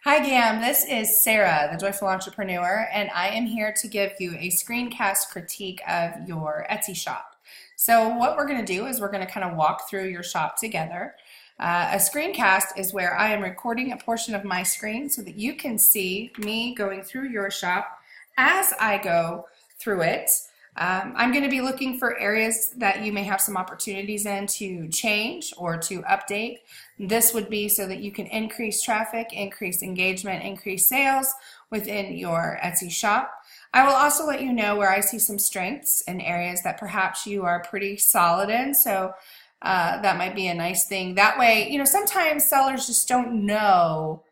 Hi, Gam. This is Sarah, the Joyful Entrepreneur, and I am here to give you a screencast critique of your Etsy shop. So what we're going to do is we're going to kind of walk through your shop together. A screencast is where I am recording a portion of my screen so that you can see me going through your shop as I go through it. I'm going to be looking for areas that you may have some opportunities in to change or to update. This would be so that you can increase traffic, increase engagement, increase sales within your Etsy shop. I will also let you know where I see some strengths and areas that perhaps you are pretty solid in. So that might be a nice thing. That way, sometimes sellers just don't know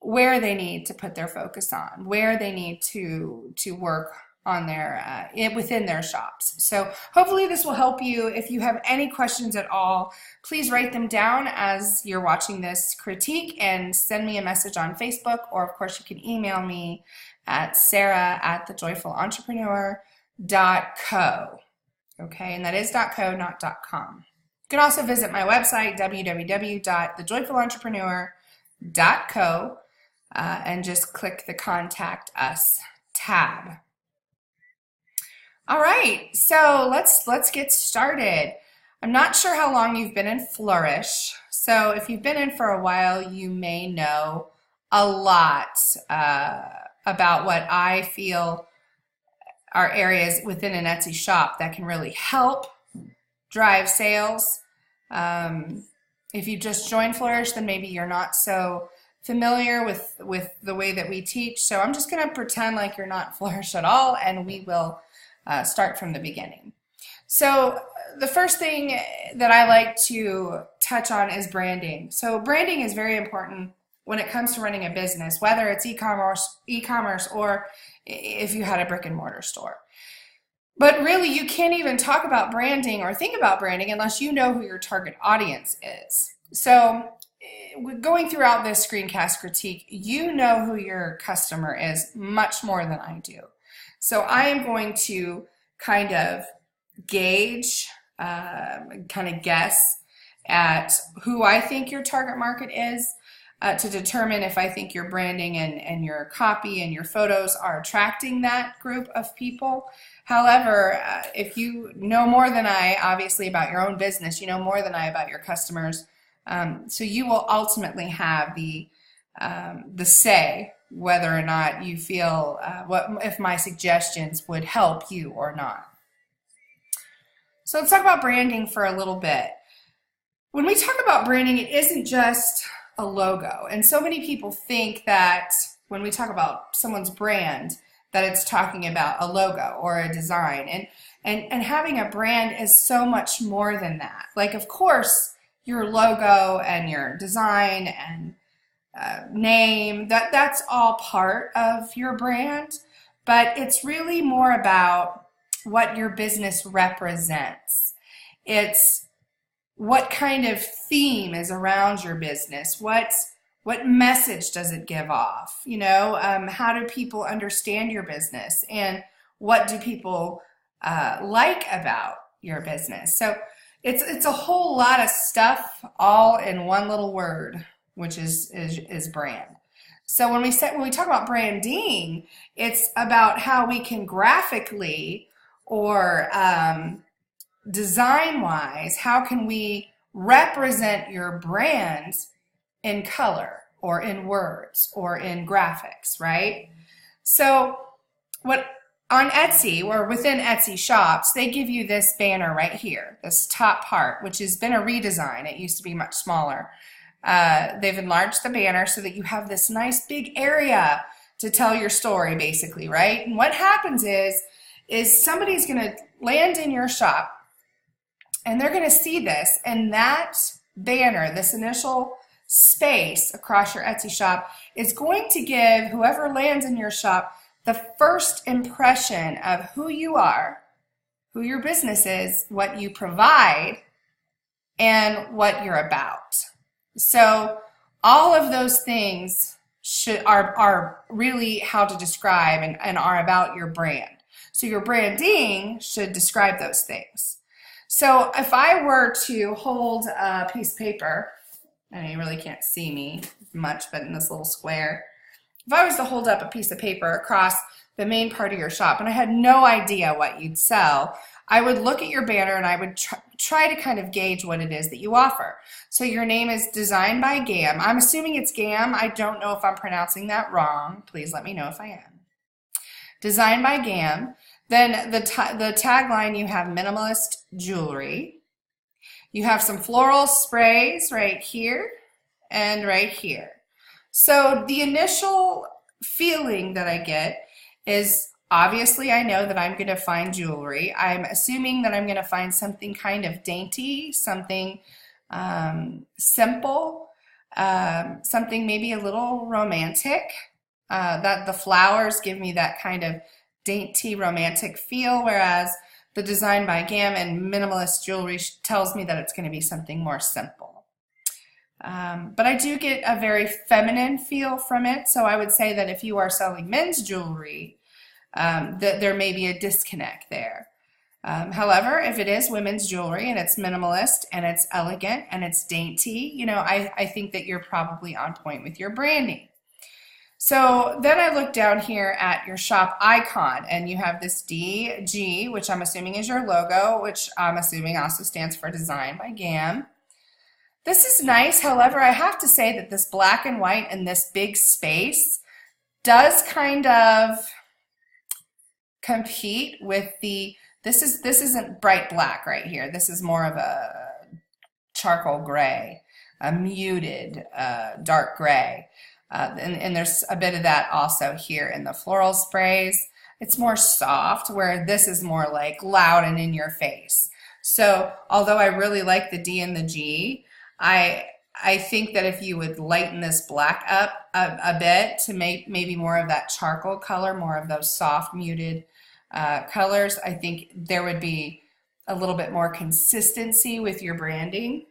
where they need to put their focus on, where they need to work on their within their shops. So hopefully this will help you. If you have any questions at all, please write them down as you're watching this critique and send me a message on Facebook, or of course you can email me at sarah@thejoyfulentrepreneur.co. Okay, and that is .co, not .com. You can also visit my website, www.thejoyfulentrepreneur.co, and just click the Contact Us tab. All right, so let's get started. I'm not sure how long you've been in Flourish. So if you've been in for a while, you may know a lot about what I feel are areas within an Etsy shop that can really help drive sales. If you just joined Flourish, then maybe you're not so familiar with the way that we teach. So I'm just going to pretend like you're not Flourish at all, and we will start from the beginning. So the first thing that I like to touch on is branding. So branding is very important when it comes to running a business, whether it's e-commerce or if you had a brick and mortar store. But really, you can't even talk about branding or think about branding unless you know who your target audience is. So going throughout this screencast critique, you know who your customer is much more than I do. So I am going to kind of gauge, guess at who I think your target market is to determine if I think your branding and your copy and your photos are attracting that group of people. However, if you know more than I, obviously, about your own business, you know more than I about your customers, so you will ultimately have the say whether or not you feel if my suggestions would help you or not. So let's talk about branding for a little bit. When we talk about branding, it isn't just a logo. And so many people think that when we talk about someone's brand, that it's talking about a logo or a design. And having a brand is so much more than that. Like, of course, your logo and your design and name, that's all part of your brand, but it's really more about what your business represents. It's what kind of theme is around your business. What message does it give off? How do people understand your business, and what do people like about your business? So it's a whole lot of stuff all in one little word, which is brand. So when we talk about branding, it's about how we can graphically or design-wise, how can we represent your brand in color or in words or in graphics, right? So what on Etsy or within Etsy shops, they give you this banner right here, this top part, which has been a redesign. It used to be much smaller. They've enlarged the banner so that you have this nice big area to tell your story, basically, right? And what happens is somebody's going to land in your shop and they're going to see this, and that banner, this initial space across your Etsy shop, is going to give whoever lands in your shop the first impression of who you are, who your business is, what you provide, and what you're about. So all of those things are really how to describe and are about your brand. So your branding should describe those things. So if I were to hold a piece of paper I know you really can't see me much, but in this little square. If I was to hold up a piece of paper across the main part of your shop and I had no idea what you'd sell, I would look at your banner and I would try to kind of gauge what it is that you offer. So your name is Designed by Gam. I'm assuming it's Gam. I don't know if I'm pronouncing that wrong. Please let me know if I am. Designed by Gam. Then the tagline, you have minimalist jewelry. You have some floral sprays right here and right here. So the initial feeling that I get is, obviously I know that I'm going to find jewelry. I'm assuming that I'm going to find something kind of dainty, something simple, something maybe a little romantic. That the flowers give me that kind of dainty romantic feel, whereas the Design by Gam and minimalist jewelry tells me that it's going to be something more simple. But I do get a very feminine feel from it, so I would say that if you are selling men's jewelry, that there may be a disconnect there. However, if it is women's jewelry and it's minimalist and it's elegant and it's dainty, you know, I think that you're probably on point with your branding. So then I look down here at your shop icon and you have this DG, which I'm assuming is your logo, which I'm assuming also stands for Design by Gam. This is nice. However, I have to say that this black and white and this big space does kind of compete with this isn't bright black right here. This is more of a charcoal gray, a muted dark gray. And there's a bit of that also here in the floral sprays. It's more soft, where this is more like loud and in your face. So although I really like the D and the G, I think that if you would lighten this black up a bit to make maybe more of that charcoal color, more of those soft muted colors, I think there would be a little bit more consistency with your branding.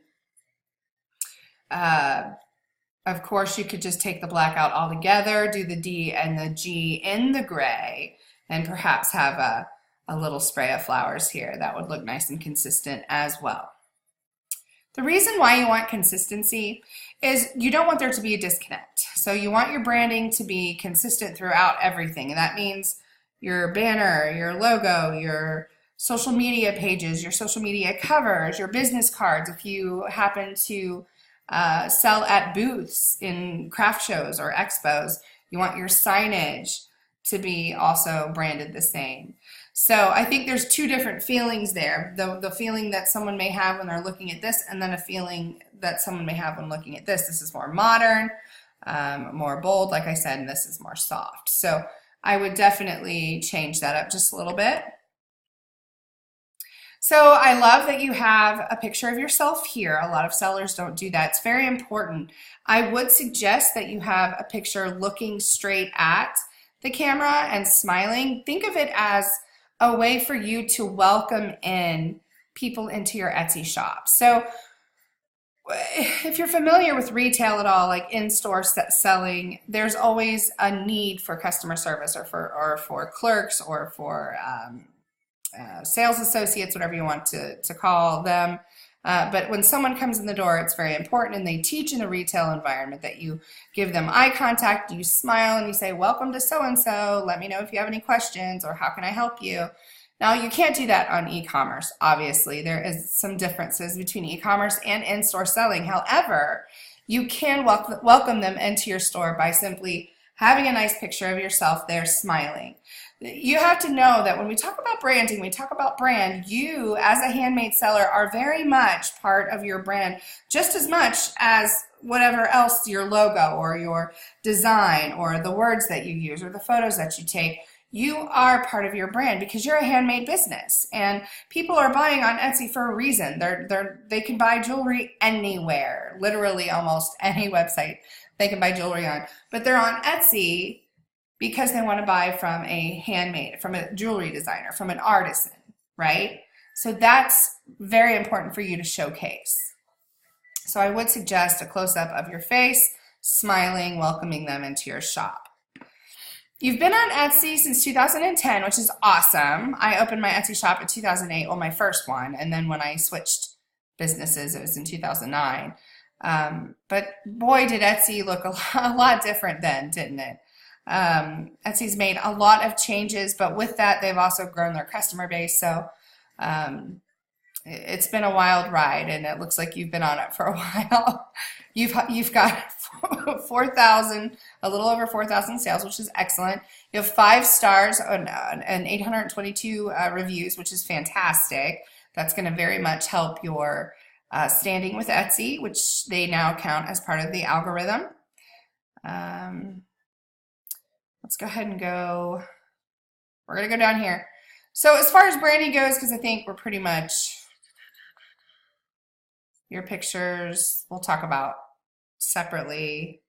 Of course, you could just take the black out altogether, do the D and the G in the gray, and perhaps have a little spray of flowers here. That would look nice and consistent as well. The reason why you want consistency is you don't want there to be a disconnect. So you want your branding to be consistent throughout everything. And that means your banner, your logo, your social media pages, your social media covers, your business cards. If you happen to sell at booths in craft shows or expos, you want your signage to be also branded the same. So I think there's two different feelings there. The feeling that someone may have when they're looking at this, and then a feeling that someone may have when looking at this. This is more modern, more bold, like I said, and this is more soft. So I would definitely change that up just a little bit. So I love that you have a picture of yourself here. A lot of sellers don't do that. It's very important. I would suggest that you have a picture looking straight at the camera and smiling. Think of it as a way for you to welcome in people into your Etsy shop. So if you're familiar with retail at all, like in-store selling, there's always a need for customer service or for clerks or for sales associates, whatever you want to call them. But when someone comes in the door, it's very important, and they teach in a retail environment that you give them eye contact, you smile, and you say, welcome to so-and-so, let me know if you have any questions, or how can I help you? Now, you can't do that on e-commerce, obviously. There is some differences between e-commerce and in-store selling. However, you can welcome them into your store by simply having a nice picture of yourself there smiling. You have to know that when we talk about branding, we talk about brand, you as a handmade seller are very much part of your brand, just as much as whatever else, your logo or your design or the words that you use or the photos that you take. You are part of your brand because you're a handmade business, and people are buying on Etsy for a reason. They can buy jewelry anywhere, literally almost any website they can buy jewelry on, but they're on Etsy because they want to buy from a handmade, from a jewelry designer, from an artisan, right? So that's very important for you to showcase. So I would suggest a close-up of your face, smiling, welcoming them into your shop. You've been on Etsy since 2010, which is awesome. I opened my Etsy shop in 2008, well, my first one, and then when I switched businesses, it was in 2009. But boy, did Etsy look a lot different then, didn't it? Etsy's made a lot of changes, but with that, they've also grown their customer base. So it's been a wild ride, and it looks like you've been on it for a while. You've got 4,000, a little over 4,000 sales, which is excellent. You have 5 stars and 822 reviews, which is fantastic. That's going to very much help your standing with Etsy, which they now count as part of the algorithm. Let's go ahead and go. We're going to go down here. So as far as branding goes, because I think we're pretty much, your pictures we'll talk about separately.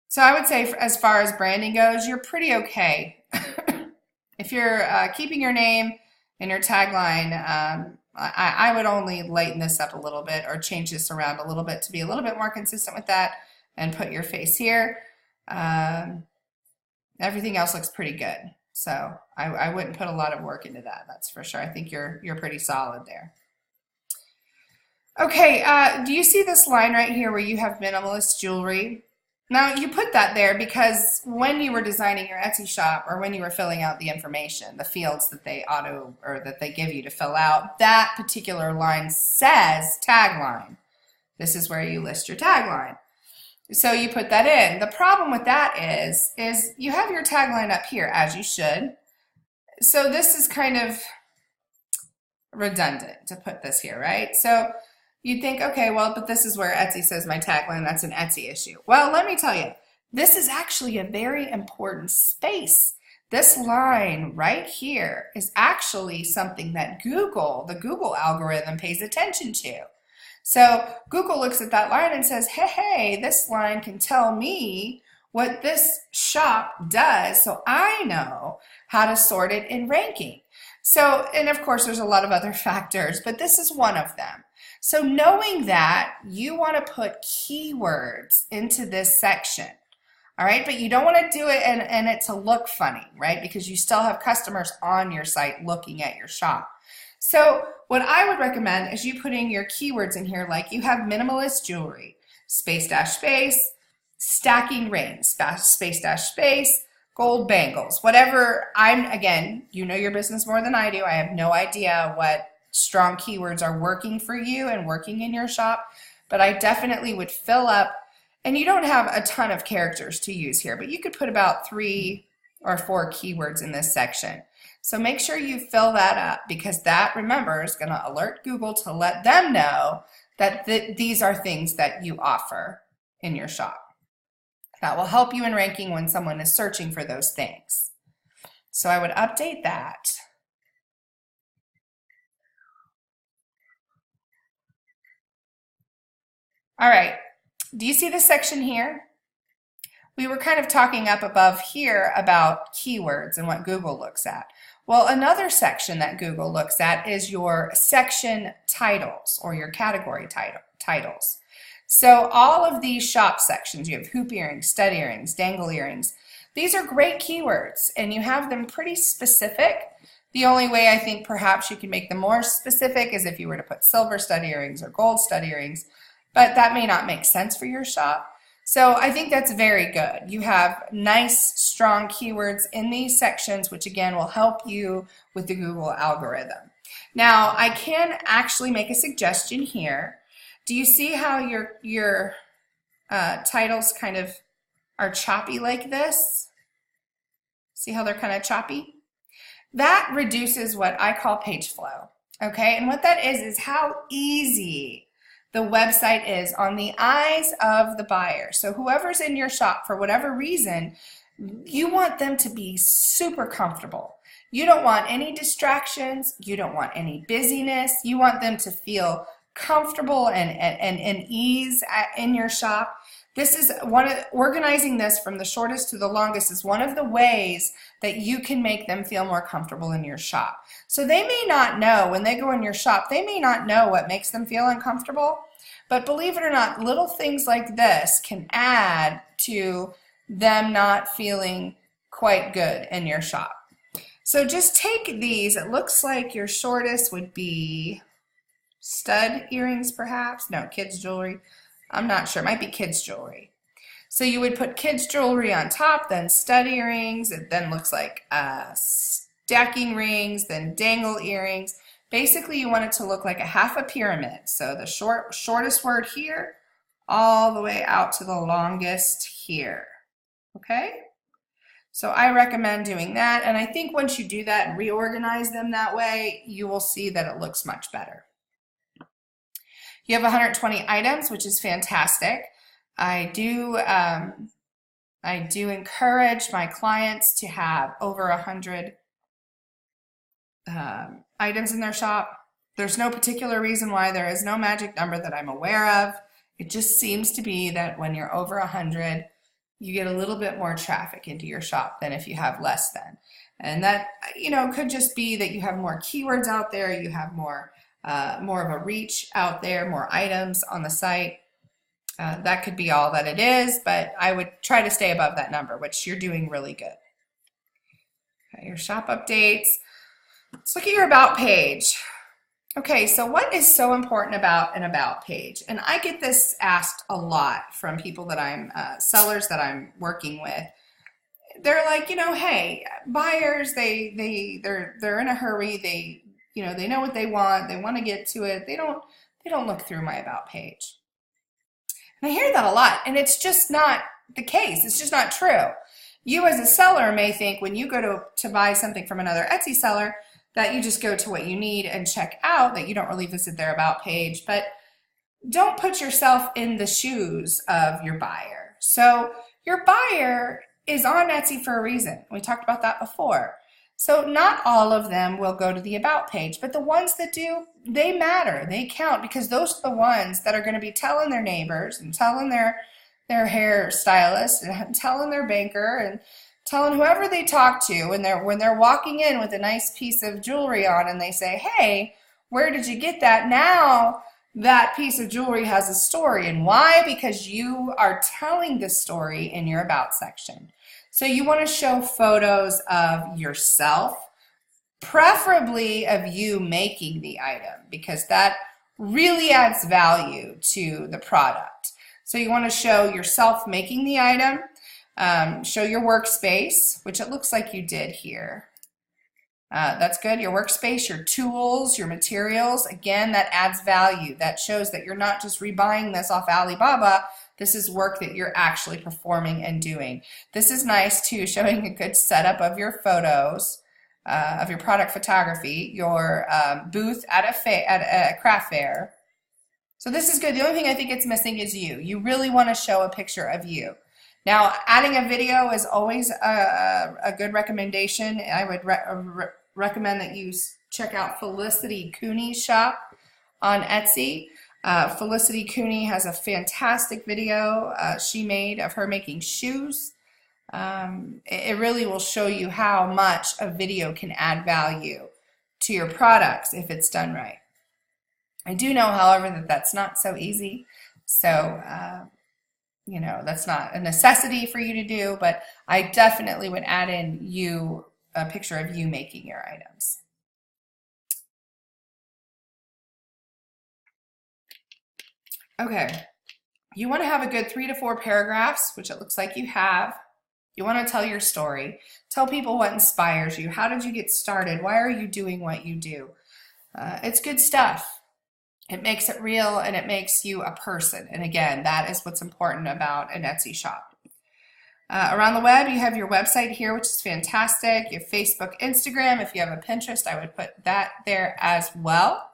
So I would say as far as branding goes, you're pretty okay. If you're keeping your name and your tagline, I would only lighten this up a little bit or change this around a little bit to be a little bit more consistent with that, and put your face here. Everything else looks pretty good. So I wouldn't put a lot of work into that, that's for sure. I think you're pretty solid there. Okay, do you see this line right here where you have minimalist jewelry? Now you put that there because when you were designing your Etsy shop, or when you were filling out the information, the fields that they that they give you to fill out, that particular line says tagline. This is where you list your tagline. So you put that in. The problem with that is you have your tagline up here, as you should. So this is kind of redundant to put this here, right? So you'd think, okay, well, but this is where Etsy says my tagline, that's an Etsy issue. Well, let me tell you, this is actually a very important space. This line right here is actually something that Google, the Google algorithm, pays attention to. So Google looks at that line and says, hey, this line can tell me what this shop does, so I know how to sort it in ranking. So, and of course, there's a lot of other factors, but this is one of them. So knowing that, you want to put keywords into this section, all right? But you don't want to do it and it to look funny, right? Because you still have customers on your site looking at your shop. So what I would recommend is you putting your keywords in here, like you have minimalist jewelry, space dash space, stacking rings, space dash space, gold bangles, whatever. Again, you know your business more than I do. I have no idea what strong keywords are working for you and working in your shop, but I definitely would fill up, and you don't have a ton of characters to use here, but you could put about 3 or 4 keywords in this section. So make sure you fill that up, because that, remember, is going to alert Google to let them know that these are things that you offer in your shop. That will help you in ranking when someone is searching for those things. So I would update that. All right, do you see this section here? We were kind of talking up above here about keywords and what Google looks at. Well, another section that Google looks at is your section titles, or your category titles. So all of these shop sections, you have hoop earrings, stud earrings, dangle earrings. These are great keywords, and you have them pretty specific. The only way I think perhaps you can make them more specific is if you were to put silver stud earrings or gold stud earrings, but that may not make sense for your shop. So I think that's very good. You have nice, strong keywords in these sections, which again will help you with the Google algorithm. Now, I can actually make a suggestion here. Do you see how your titles kind of are choppy like this? See how they're kind of choppy? That reduces what I call page flow, okay? And what that is how easy the website is on the eyes of the buyer. So whoever's in your shop, for whatever reason, you want them to be super comfortable. You don't want any distractions. You don't want any busyness. You want them to feel comfortable and ease in your shop. This is organizing this from the shortest to the longest is one of the ways that you can make them feel more comfortable in your shop. So they may not know, when they go in your shop, they may not know what makes them feel uncomfortable, but believe it or not, little things like this can add to them not feeling quite good in your shop. So just take these. It looks like your shortest would be stud earrings, perhaps. No, kids' jewelry. I'm not sure. It might be kids jewelry. So you would put kids jewelry on top, then stud earrings. It then looks like stacking rings, then dangle earrings. Basically, you want it to look like a half a pyramid. So the shortest word here, all the way out to the longest here. Okay? So I recommend doing that. And I think once you do that and reorganize them that way, you will see that it looks much better. You have 120 items, which is fantastic. I do encourage my clients to have over 100 items in their shop. There's no particular reason why. There is no magic number that I'm aware of. It just seems to be that when you're over 100, you get a little bit more traffic into your shop than if you have less than. And that, could just be that you have more keywords out there, you have more of a reach out there, more items on the site. That could be all that it is, but I would try to stay above that number, which you're doing really good. Okay, your shop updates. Let's look at your about page. Okay, so what is so important about an about page? And I get this asked a lot from people that I'm, sellers that I'm working with. They're like, hey, buyers, they're in a hurry. They know what they want. They want to get to it. They don't look through my about page. And I hear that a lot, and it's just not the case. It's just not true. You as a seller may think when you go to buy something from another Etsy seller that you just go to what you need and check out, that you don't really visit their about page, but don't put yourself in the shoes of your buyer. So your buyer is on Etsy for a reason. We talked about that before. So not all of them will go to the about page, but the ones that do, they matter, they count, because those are the ones that are going to be telling their neighbors and telling their hairstylist and telling their banker and telling whoever they talk to when they're walking in with a nice piece of jewelry on and they say, hey, where did you get that? Now that piece of jewelry has a story. And why? Because you are telling the story in your about section. So you want to show photos of yourself, preferably of you making the item, because that really adds value to the product. So you want to show yourself making the item, show your workspace, which it looks like you did here. That's good. Your workspace, your tools, your materials. Again, that adds value. That shows that you're not just rebuying this off Alibaba. This is work that you're actually performing and doing. This is nice too, showing a good setup of your photos, of your product photography, your booth at a craft fair. So this is good. The only thing I think it's missing is you. You really want to show a picture of you. Now, adding a video is always a good recommendation. I would recommend that you check out Felicity Cooney's shop on Etsy. Felicity Cooney has a fantastic video she made of her making shoes. It really will show you how much a video can add value to your products if it's done right. I do know, however, that that's not so easy. So, that's not a necessity for you to do, but I definitely would add in a picture of you making your items. Okay, you want to have a good 3 to 4 paragraphs, which it looks like you have. You want to tell your story. Tell people what inspires you. How did you get started? Why are you doing what you do? It's good stuff. It makes it real and it makes you a person. And again, that is what's important about an Etsy shop. Around the web, you have your website here, which is fantastic. You have Facebook, Instagram. If you have a Pinterest, I would put that there as well.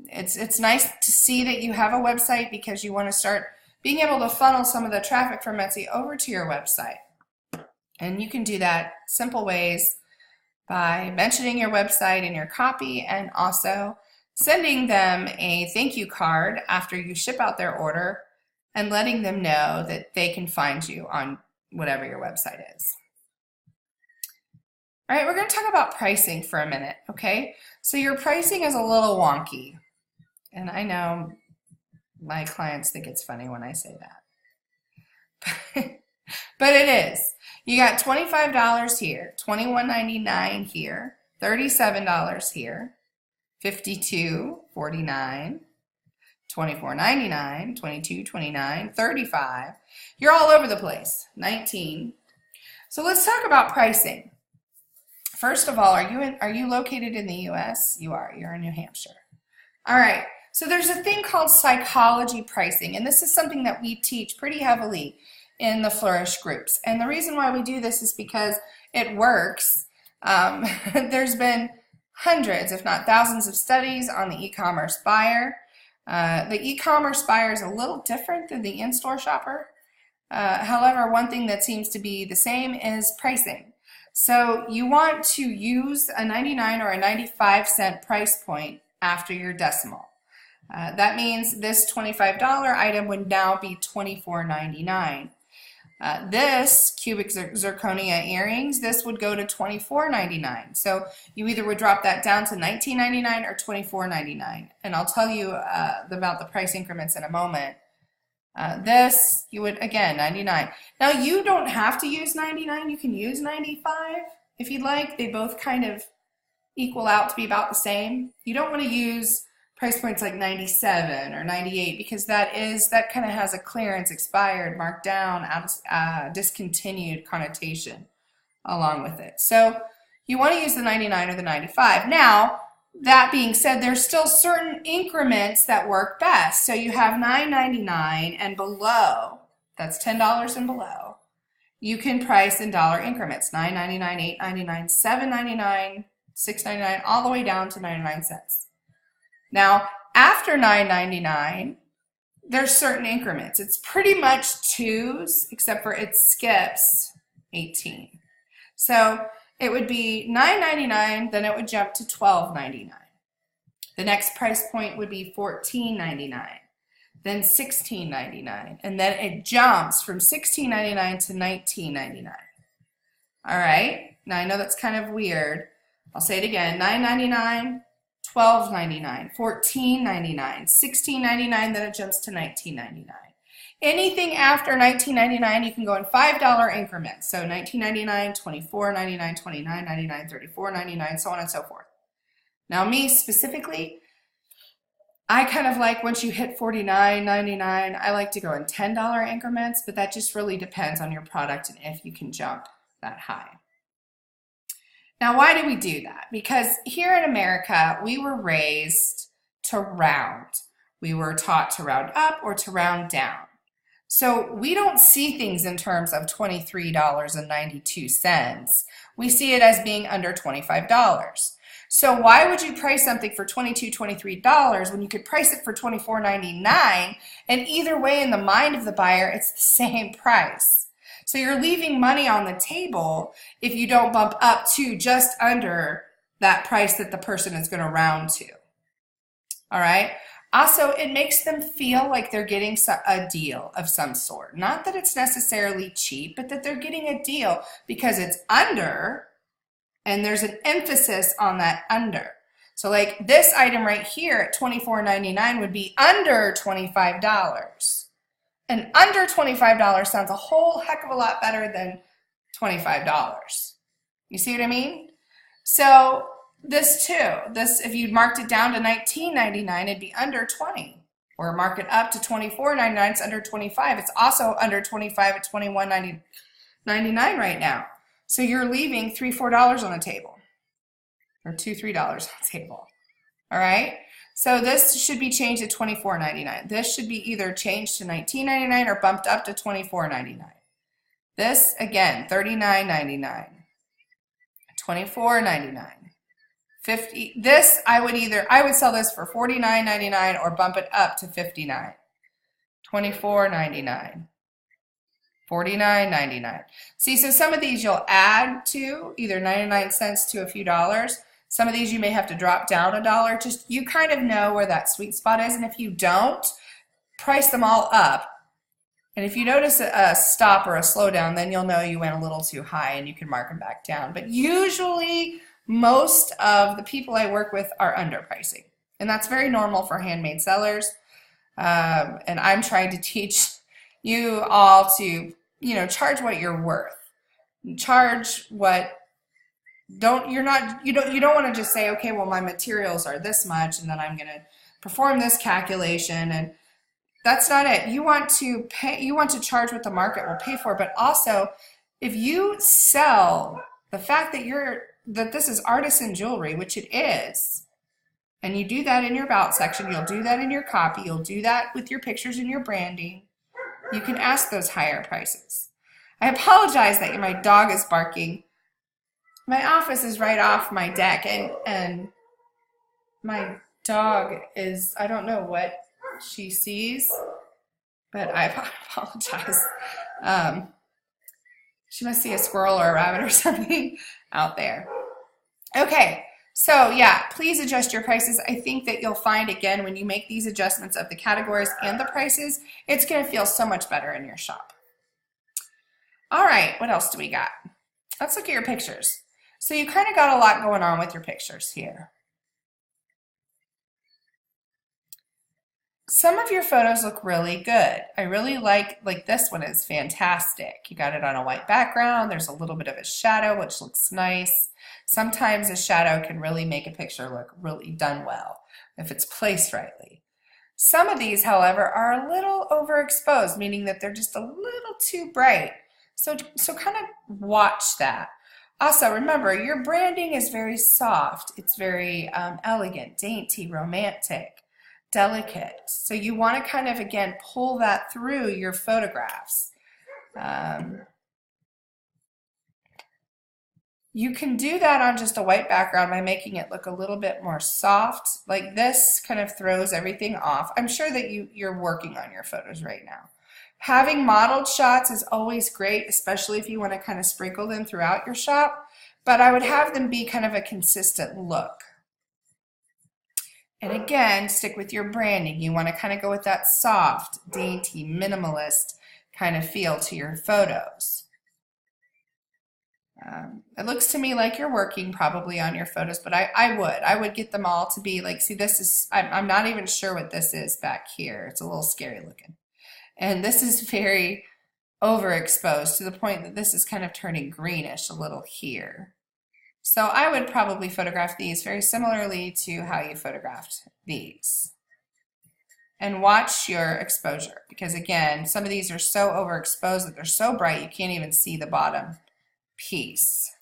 It's nice to see that you have a website because you want to start being able to funnel some of the traffic from Etsy over to your website. And you can do that simple ways by mentioning your website in your copy and also sending them a thank you card after you ship out their order and letting them know that they can find you on whatever your website is. All right, we're going to talk about pricing for a minute, okay? So your pricing is a little wonky, and I know my clients think it's funny when I say that. But it is. You got $25 here, $21.99 here, $37 here, $52.49, $24.99, $22, $29, $35. You're all over the place. $19. So let's talk about pricing. First of all, are you located in the US? You are. You're in New Hampshire. All right. So there's a thing called psychology pricing, and this is something that we teach pretty heavily in the Flourish groups. And the reason why we do this is because it works. There's been hundreds, if not thousands, of studies on the e-commerce buyer. The e-commerce buyer is a little different than the in-store shopper. However, one thing that seems to be the same is pricing. So you want to use a 99 or a 95-cent price point after your decimal. That means this $25 item would now be $24.99. This cubic zirconia earrings, this would go to $24.99. So you either would drop that down to $19.99 or $24.99. And I'll tell you about the price increments in a moment. This, you would, again, 99. Now, you don't have to use 99. You can use 95 if you'd like. They both kind of equal out to be about the same. You don't want to use price points like 97 or 98 because that kind of has a clearance, expired, marked down, discontinued connotation along with it. So you want to use the 99 or the 95. Now, that being said, there's still certain increments that work best. So you have $9.99 and below, that's $10 and below. You can price in dollar increments, $9.99, $8.99, $7.99, $6.99, all the way down to 99 cents. Now, after $9.99, there's certain increments. It's pretty much twos, except for it skips 18. So it would be $9.99, then it would jump to $12.99. The next price point would be $14.99, then $16.99, and then it jumps from $16.99 to $19.99. All right, now I know that's kind of weird. I'll say it again, $9.99, $12.99, $14.99, $16.99, then it jumps to $19.99. Anything after $19.99, you can go in $5 increments. So $19.99, $24.99, $29.99, $34.99, so on and so forth. Now me specifically, I kind of like once you hit $49.99, I like to go in $10 increments, but that just really depends on your product and if you can jump that high. Now, why do we do that? Because here in America, we were raised to round. We were taught to round up or to round down. So we don't see things in terms of $23.92. We see it as being under $25. So why would you price something for $22, $23 when you could price it for $24.99? And either way, in the mind of the buyer, it's the same price. So you're leaving money on the table if you don't bump up to just under that price that the person is going to round to. All right. Also, it makes them feel like they're getting a deal of some sort. Not that it's necessarily cheap, but that they're getting a deal because it's under, and there's an emphasis on that under. So like this item right here at $24.99 would be under $25. And under $25 sounds a whole heck of a lot better than $25. You see what I mean? So this too, if you marked it down to $19.99, it'd be under $20. Or mark it up to $24.99, it's under $25. It's also under $25 at $21.99 right now. So you're leaving $3, $4 on the table. Or $2, $3 on the table. All right? So this should be changed to $24.99. This should be either changed to $19.99 or bumped up to $24.99. This, again, $39.99. $24.99. $50. This I would sell this for $49.99 or bump it up to $59. $24.99. $49.99. See, so some of these you'll add to either 99 cents to a few dollars. Some of these you may have to drop down $1. Just you kind of know where that sweet spot is, and if you don't, price them all up. And if you notice a stop or a slowdown, then you'll know you went a little too high and you can mark them back down. But usually most of the people I work with are underpricing, and that's very normal for handmade sellers. And I'm trying to teach you all to, charge what you're worth. Charge what. You don't want to just say, okay, well, my materials are this much, and then I'm going to perform this calculation, and that's not it. You want to pay, you want to charge what the market will pay for, but also if you sell the fact that this is artisan jewelry, which it is, and you do that in your about section, you'll do that in your copy, you'll do that with your pictures and your branding, you can ask those higher prices. I apologize that my dog is barking. My office is right off my deck, and my dog is, I don't know what she sees, but I apologize. She must see a squirrel or a rabbit or something out there. Okay, so yeah, please adjust your prices. I think that you'll find, again, when you make these adjustments of the categories and the prices, it's going to feel so much better in your shop. All right, what else do we got? Let's look at your pictures. So you kind of got a lot going on with your pictures here. Some of your photos look really good. I really like this one is fantastic. You got it on a white background. There's a little bit of a shadow, which looks nice. Sometimes a shadow can really make a picture look really done well if it's placed rightly. Some of these, however, are a little overexposed, meaning that they're just a little too bright. So kind of watch that. Also, remember, your branding is very soft. It's very elegant, dainty, romantic, delicate. So you want to kind of, again, pull that through your photographs. You can do that on just a white background by making it look a little bit more soft. Like this kind of throws everything off. I'm sure that you're working on your photos right now. Having modeled shots is always great, especially if you want to kind of sprinkle them throughout your shop, but I would have them be kind of a consistent look. And again, stick with your branding. You want to kind of go with that soft, dainty, minimalist kind of feel to your photos. It looks to me like you're working probably on your photos, but I would get them all to be like, see, this is, I'm not even sure what this is back here. It's a little scary looking. And this is very overexposed to the point that this is kind of turning greenish a little here. So I would probably photograph these very similarly to how you photographed these. And watch your exposure, because again, some of these are so overexposed that they're so bright you can't even see the bottom piece.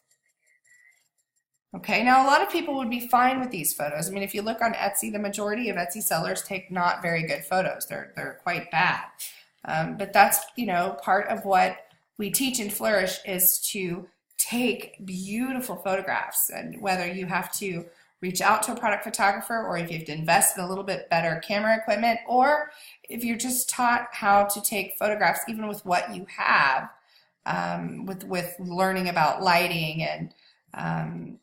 Okay, now a lot of people would be fine with these photos. I mean, if you look on Etsy, the majority of Etsy sellers take not very good photos. They're quite bad. But that's, you know, part of what we teach in Flourish is to take beautiful photographs, and whether you have to reach out to a product photographer, or if you have to invest in a little bit better camera equipment, or if you're just taught how to take photographs even with what you have, with learning about lighting and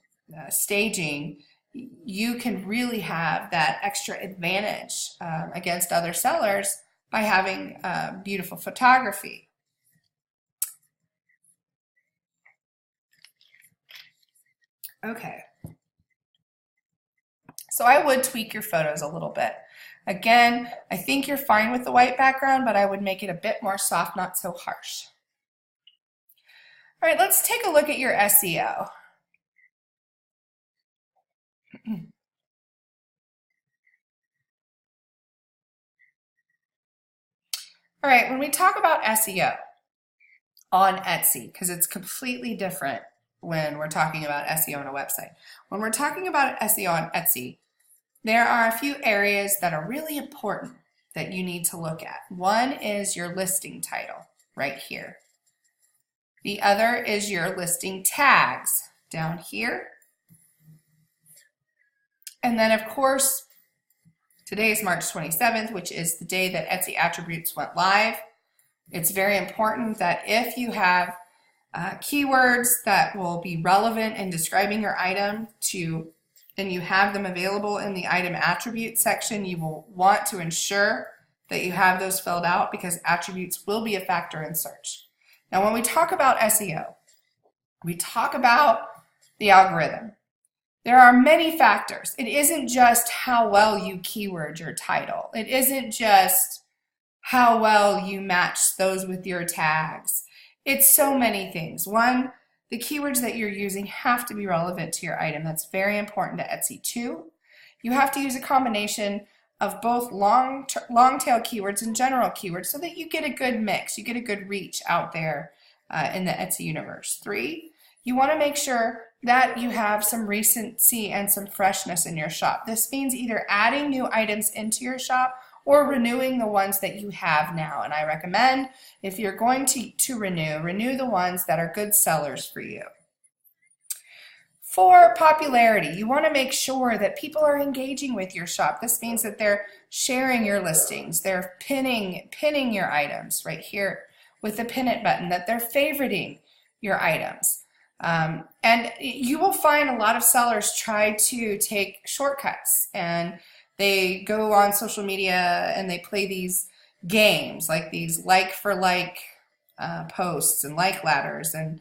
staging, you can really have that extra advantage against other sellers by having beautiful photography. Okay. So I would tweak your photos a little bit. Again, I think you're fine with the white background, but I would make it a bit more soft, not so harsh. All right, let's take a look at your SEO. All right, when we talk about SEO on Etsy, because it's completely different when we're talking about SEO on a website. When we're talking about SEO on Etsy, there are a few areas that are really important that you need to look at. One is your listing title right here. The other is your listing tags down here. And then, of course, today is March 27th, which is the day that Etsy Attributes went live. It's very important that if you have keywords that will be relevant in describing your item and you have them available in the item attribute section, you will want to ensure that you have those filled out, because attributes will be a factor in search. Now, when we talk about SEO, we talk about the algorithm. There are many factors. It isn't just how well you keyword your title. It isn't just how well you match those with your tags. It's so many things. One, the keywords that you're using have to be relevant to your item. That's very important to Etsy too. You have to use a combination of both long tail keywords and general keywords so that you get a good mix, you get a good reach out there in the Etsy universe. 3, you want to make sure that you have some recency and some freshness in your shop. This means either adding new items into your shop or renewing the ones that you have now. And I recommend, if you're going to renew the ones that are good sellers for you. 4, popularity. You want to make sure that people are engaging with your shop. This means that they're sharing your listings, they're pinning your items right here with the pin it button, that they're favoriting your items. And you will find a lot of sellers try to take shortcuts, and they go on social media and they play these games, like these like for like posts and like ladders and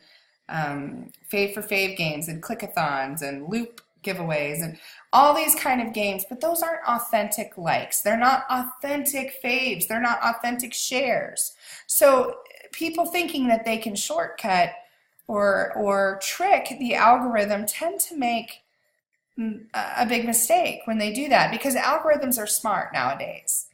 fave for fave games and click-a-thons and loop giveaways and all these kind of games, but those aren't authentic likes. They're not authentic faves. They're not authentic shares. So people thinking that they can shortcut or trick the algorithm tend to make a big mistake when they do that, because algorithms are smart nowadays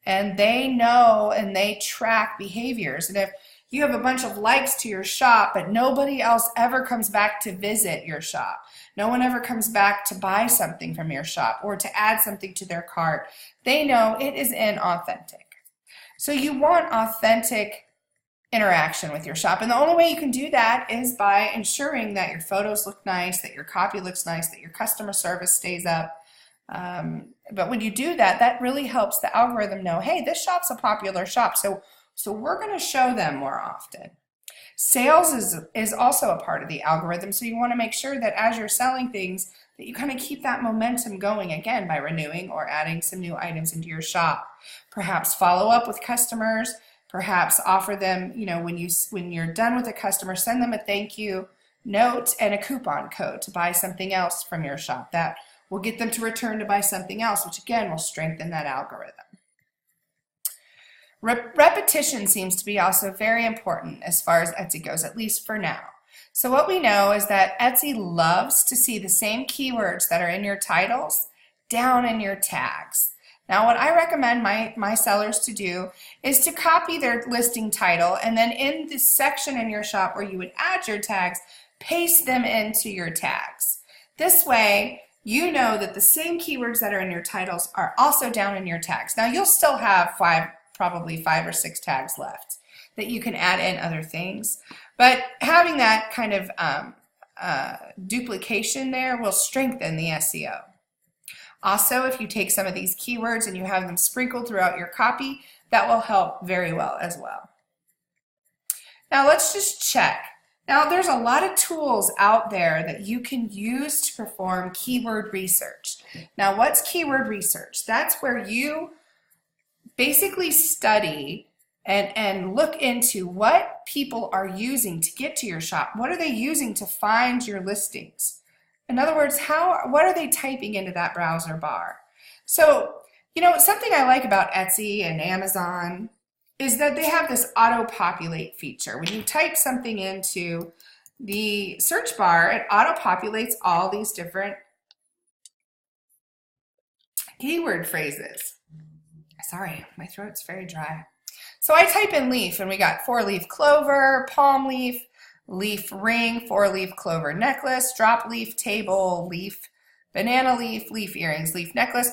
and they know and they track behaviors. And if you have a bunch of likes to your shop but nobody else ever comes back to visit your shop, no one ever comes back to buy something from your shop or to add something to their cart, they know it is inauthentic. So you want authentic interaction with your shop, and the only way you can do that is by ensuring that your photos look nice, that your copy looks nice, that your customer service stays up. But when you do that, that really helps the algorithm know, hey, this shop's a popular shop, so we're going to show them more often. Sales is also a part of the algorithm, so you want to make sure that as you're selling things, that you kind of keep that momentum going again by renewing or adding some new items into your shop. Perhaps follow up with customers. Perhaps offer them, when you're done with a customer, send them a thank you note and a coupon code to buy something else from your shop. That will get them to return to buy something else, which again will strengthen that algorithm. Repetition seems to be also very important as far as Etsy goes, at least for now. So what we know is that Etsy loves to see the same keywords that are in your titles down in your tags. Now, what I recommend my sellers to do is to copy their listing title, and then in this section in your shop where you would add your tags, paste them into your tags. This way, you know that the same keywords that are in your titles are also down in your tags. Now, you'll still have probably 5 or 6 tags left that you can add in other things, but having that kind of duplication there will strengthen the SEO. Also, if you take some of these keywords and you have them sprinkled throughout your copy, that will help very well as well. Now let's just check. Now there's a lot of tools out there that you can use to perform keyword research. Now what's keyword research? That's where you basically study and look into what people are using to get to your shop. What are they using to find your listings? In other words, what are they typing into that browser bar? So, something I like about Etsy and Amazon is that they have this auto-populate feature. When you type something into the search bar, it auto-populates all these different keyword phrases. Sorry, my throat's very dry. So I type in leaf, and we got 4-leaf clover, palm leaf, leaf ring, 4-leaf clover necklace, drop leaf table, leaf banana leaf, leaf earrings, leaf necklace.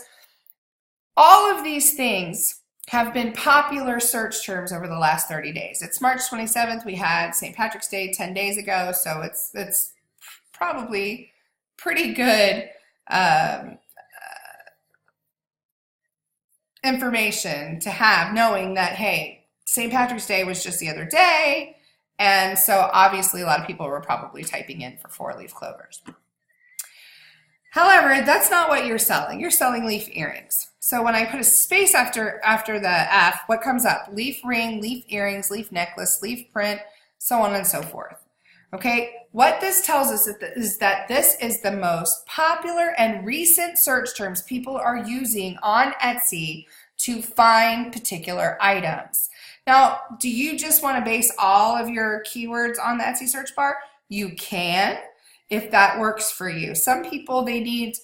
All of these things have been popular search terms over the last 30 days. It's March 27th. We had St. Patrick's Day 10 days ago, so it's probably pretty good information to have, knowing that, hey, St. Patrick's Day was just the other day. And so obviously a lot of people were probably typing in for 4-leaf clovers. However, that's not what you're selling. You're selling leaf earrings. So when I put a space after the F, what comes up? Leaf ring, leaf earrings, leaf necklace, leaf print, so on and so forth. Okay, what this tells us is that this is the most popular and recent search terms people are using on Etsy to find particular items. Now, do you just want to base all of your keywords on the Etsy search bar? You can, if that works for you. Some people, they need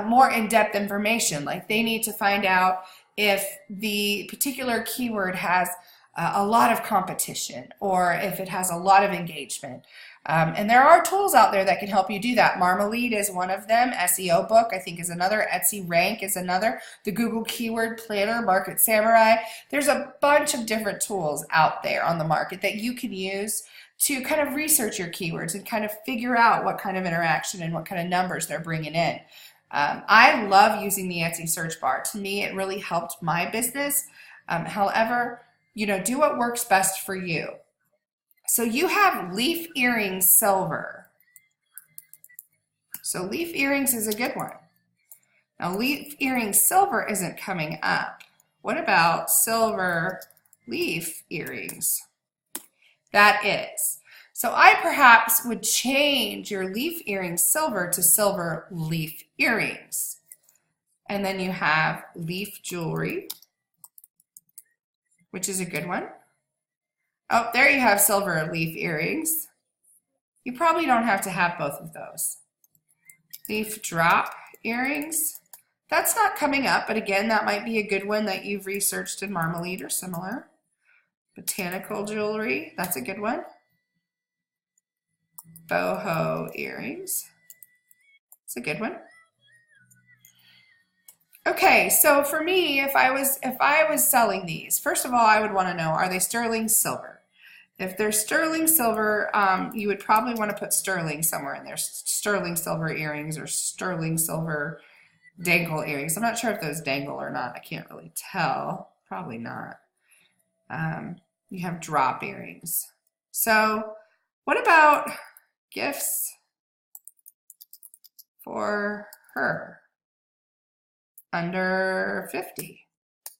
more in-depth information. Like they need to find out if the particular keyword has a lot of competition or if it has a lot of engagement. And there are tools out there that can help you do that. Marmalade is one of them. SEO Book, I think, is another. Etsy Rank is another. The Google Keyword Planner, Market Samurai. There's a bunch of different tools out there on the market that you can use to kind of research your keywords and kind of figure out what kind of interaction and what kind of numbers they're bringing in. I love using the Etsy search bar. To me, it really helped my business. However, do what works best for you. So you have leaf earrings silver. So leaf earrings is a good one. Now leaf earrings silver isn't coming up. What about silver leaf earrings? That is. So I perhaps would change your leaf earrings silver to silver leaf earrings. And then you have leaf jewelry, which is a good one. Oh, there you have silver leaf earrings. You probably don't have to have both of those. Leaf drop earrings. That's not coming up, but again, that might be a good one that you've researched in Marmalade or similar. Botanical jewelry, that's a good one. Boho earrings, it's a good one. Okay, so for me, if I was selling these, first of all, I would want to know, are they sterling silver? If they're sterling silver, you would probably want to put sterling somewhere in there. Sterling silver earrings or sterling silver dangle earrings. I'm not sure if those dangle or not. I can't really tell. Probably not. You have drop earrings. So what about gifts for her? Under 50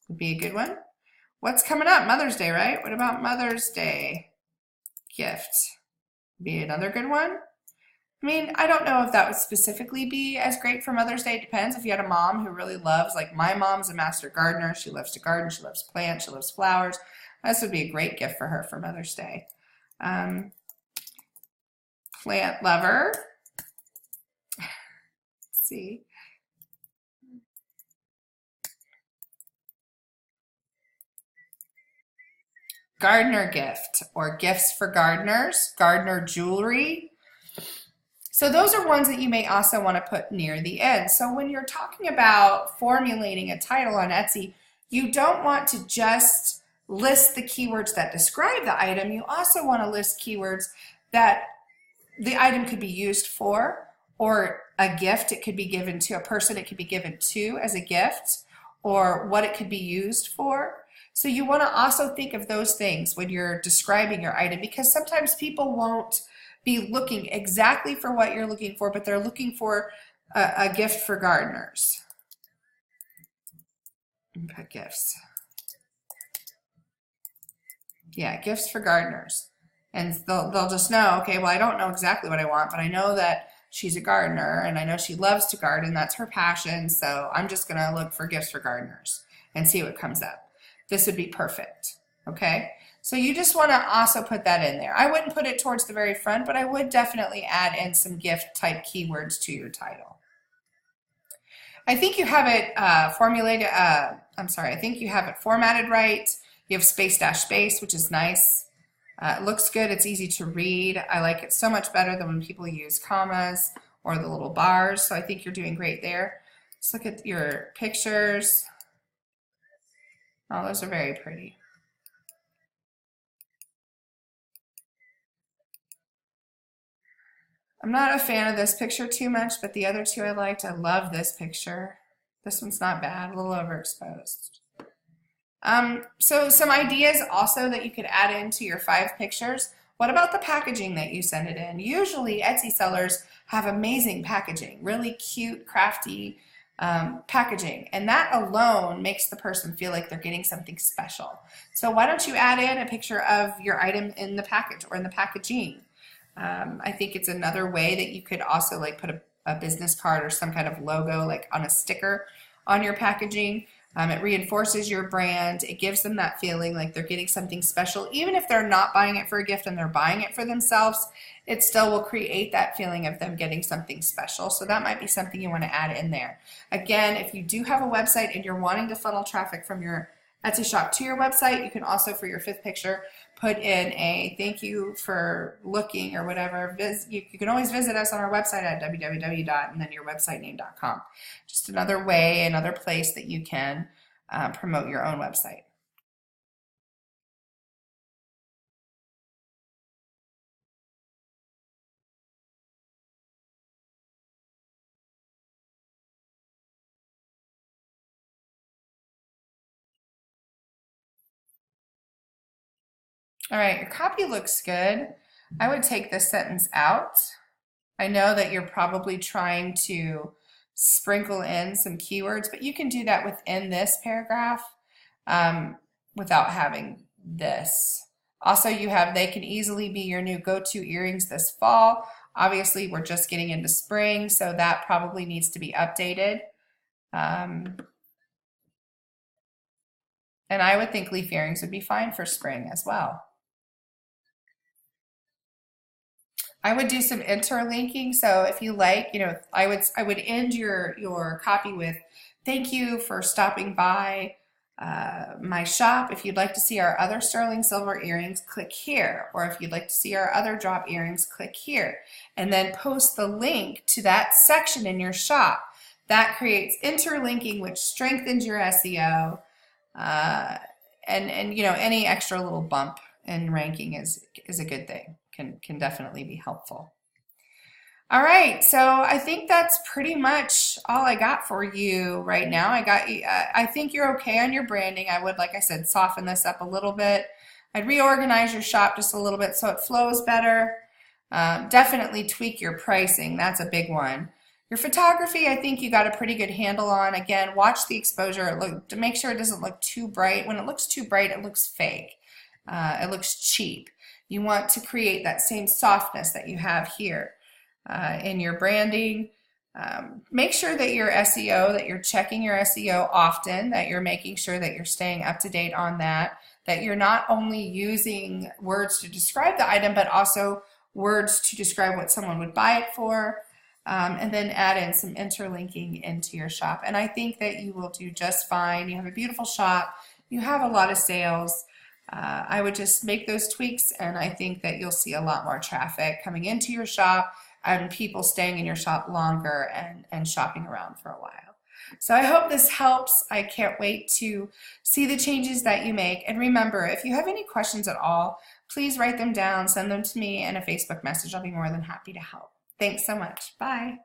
would be a good one. What's coming up? Mother's Day, right? What about Mother's Day gift? Be another good one. I mean, I don't know if that would specifically be as great for Mother's Day. It depends. If you had a mom who really loves, like my mom's a master gardener. She loves to garden. She loves plants. She loves flowers. This would be a great gift for her for Mother's Day. Plant lover. Let's see. Gardener gift or gifts for gardeners, gardener jewelry. So those are ones that you may also want to put near the end. So when you're talking about formulating a title on Etsy, you don't want to just list the keywords that describe the item. You also want to list keywords that the item could be used for, or a gift. It could be given to a person. It could be given to as a gift, or what it could be used for. So you want to also think of those things when you're describing your item, because sometimes people won't be looking exactly for what you're looking for, but they're looking for a gift for gardeners. Put gifts. Yeah, gifts for gardeners. And they'll just know, okay, well, I don't know exactly what I want, but I know that she's a gardener and I know she loves to garden. That's her passion. So I'm just going to look for gifts for gardeners and see what comes up. This would be perfect. Okay. So you just want to also put that in there. I wouldn't put it towards the very front, but I would definitely add in some gift type keywords to your title. I think you have it formulated. I think you have it formatted right. You have space dash space, which is nice. It looks good. It's easy to read. I like it so much better than when people use commas or the little bars. So I think you're doing great there. Let's look at your pictures. Oh, those are very pretty. I'm not a fan of this picture too much, but the other two I liked. I love this picture. This one's not bad, a little overexposed. So some ideas also that you could add into your 5 pictures. What about the packaging that you send it in? Usually Etsy sellers have amazing packaging, really cute, crafty packaging, and that alone makes the person feel like they're getting something special. So why don't you add in a picture of your item in the package or in the packaging? I think it's another way that you could also like put a business card or some kind of logo like on a sticker on your packaging. It reinforces your brand. It gives them that feeling like they're getting something special. Even if they're not buying it for a gift and they're buying it for themselves, it still will create that feeling of them getting something special. So that might be something you want to add in there. Again, if you do have a website and you're wanting to funnel traffic from your Etsy shop to your website, you can also, for your 5th picture, put in a thank you for looking or whatever. You can always visit us on our website at www. and then your website name.com. Just another way, another place that you can promote your own website. All right, your copy looks good. I would take this sentence out. I know that you're probably trying to sprinkle in some keywords, but you can do that within this paragraph without having this. Also, you have, they can easily be your new go-to earrings this fall. Obviously, we're just getting into spring, so that probably needs to be updated. And I would think leaf earrings would be fine for spring as well. I would do some interlinking. So if you like, I would end your copy with thank you for stopping by my shop. If you'd like to see our other sterling silver earrings, click here. Or if you'd like to see our other drop earrings, click here. And then post the link to that section in your shop. That creates interlinking, which strengthens your SEO. And any extra little bump in ranking is a good thing. Can definitely be helpful. All right, so I think that's pretty much all I got for you right now. I think you're okay on your branding. I would, like I said, soften this up a little bit. I'd reorganize your shop just a little bit so it flows better. Definitely tweak your pricing. That's a big one. Your photography, I think you got a pretty good handle on. Again, watch the exposure to make sure it doesn't look too bright. When it looks too bright, it looks fake. It looks cheap. You want to create that same softness that you have here in your branding. Make sure that your SEO, that you're checking your SEO often, that you're making sure that you're staying up to date on that you're not only using words to describe the item, but also words to describe what someone would buy it for, and then add in some interlinking into your shop. And I think that you will do just fine. You have a beautiful shop. You have a lot of sales. I would just make those tweaks, and I think that you'll see a lot more traffic coming into your shop and people staying in your shop longer and shopping around for a while. So I hope this helps. I can't wait to see the changes that you make. And remember, if you have any questions at all, please write them down, send them to me in a Facebook message. I'll be more than happy to help. Thanks so much. Bye.